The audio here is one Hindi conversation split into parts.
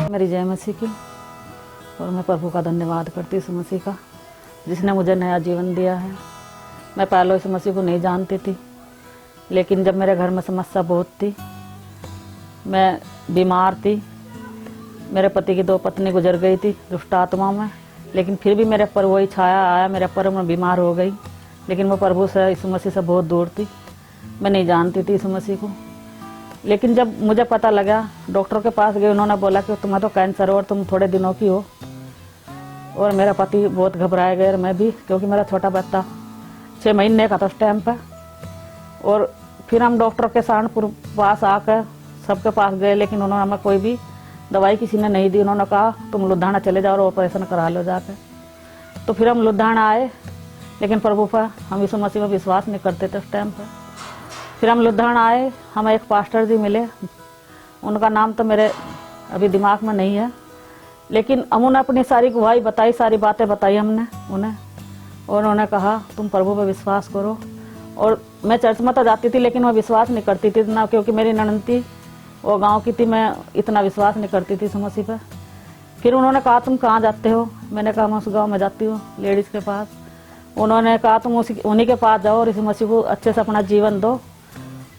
मेरी जय मसीह की। और मैं प्रभु का धन्यवाद करती हूँ मसीह का, जिसने मुझे नया जीवन दिया है। मैं पहले इस मसीह को नहीं जानती थी, लेकिन जब मेरे घर में समस्या बहुत थी, मैं बीमार थी, मेरे पति की 2 पत्नी गुजर गई थी दुष्ट आत्मा में, लेकिन फिर भी मेरे पर वही छाया आया, मेरे पर मैं बीमार हो गई। लेकिन मैं प्रभु से, इस मसीह से बहुत दूर थी, मैं नहीं जानती थी इस मसीह को। लेकिन जब मुझे पता लगा, डॉक्टर के पास गई, उन्होंने बोला कि तुम्हें तो कैंसर हो और तुम थोड़े दिनों की हो। और मेरा पति बहुत घबराए गए, मैं भी, क्योंकि मेरा छोटा बच्चा 6 महीने का था उस टाइम पर। और फिर हम डॉक्टर के सहारनपुर पास आकर सबके पास गए, लेकिन उन्होंने हमें कोई भी दवाई किसी ने नहीं दी। उन्होंने कहा तुम लुधियाना चले जाओ और ऑपरेशन करा लो जाकर। तो फिर हम लुधियाना आए, लेकिन प्रभु पर हम यीशु मसीह में विश्वास नहीं करते थे उस टाइम पर। फिर हम लुधियाना आए, हमें एक पास्टर जी मिले, उनका नाम तो मेरे अभी दिमाग में नहीं है, लेकिन उन्होंने अपनी सारी गवाही बताई, सारी बातें बताई हमने उन्हें। और उन्होंने कहा तुम प्रभु पर विश्वास करो। और मैं चर्च में तो जाती थी, लेकिन मैं विश्वास नहीं करती थी इतना, क्योंकि मेरी ननद थी, वो गांव की थी, मैं इतना विश्वास नहीं करती थी मसीह पर। फिर उन्होंने कहा तुम कहाँ जाते हो? मैंने कहा मैं उस गाँव में जाती हूँ, लेडीज़ के पास। उन्होंने कहा तुम उन्हीं के पास जाओ और इस मसीह को अच्छे से अपना जीवन दो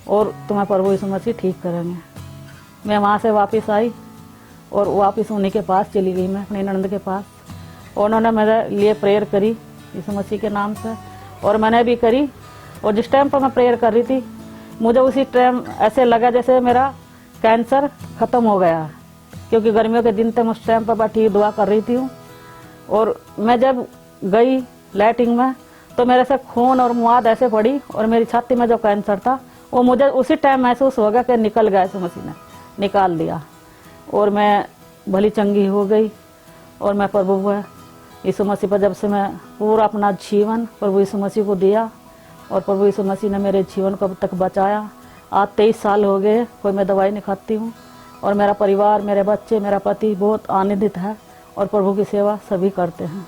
और तुम्हें प्रभु यीशु मसीह ठीक करेंगे। मैं वहाँ से वापस आई और वापस उन्हीं के पास चली गई, मैं अपनी ननद के पास। और उन्होंने मेरे लिए प्रेयर करी यीशु मसीह के नाम से, और मैंने भी करी। और जिस टाइम पर मैं प्रेयर कर रही थी, मुझे उसी टाइम ऐसे लगा जैसे मेरा कैंसर ख़त्म हो गया, क्योंकि गर्मियों के दिन थे, मैं उस टाइम पर बैठी दुआ कर रही थी। और मैं जब गई लैट्रिन में, तो मेरे से खून और मुआद ऐसे पड़ी, और मेरी छाती में जो कैंसर था वो मुझे उसी टाइम महसूस हो गया कि निकल गया, यीशु मसीह ने निकाल दिया। और मैं भली चंगी हो गई। और मैं प्रभु यीशु मसीह पर जब से मैं पूरा अपना जीवन प्रभु यीशु मसीह को दिया, और प्रभु यीशु मसीह ने मेरे जीवन को अब तक बचाया। आज 23 साल हो गए, कोई मैं दवाई नहीं खाती हूँ। और मेरा परिवार, मेरे बच्चे, मेरा पति बहुत आनंदित है, और प्रभु की सेवा सभी करते हैं।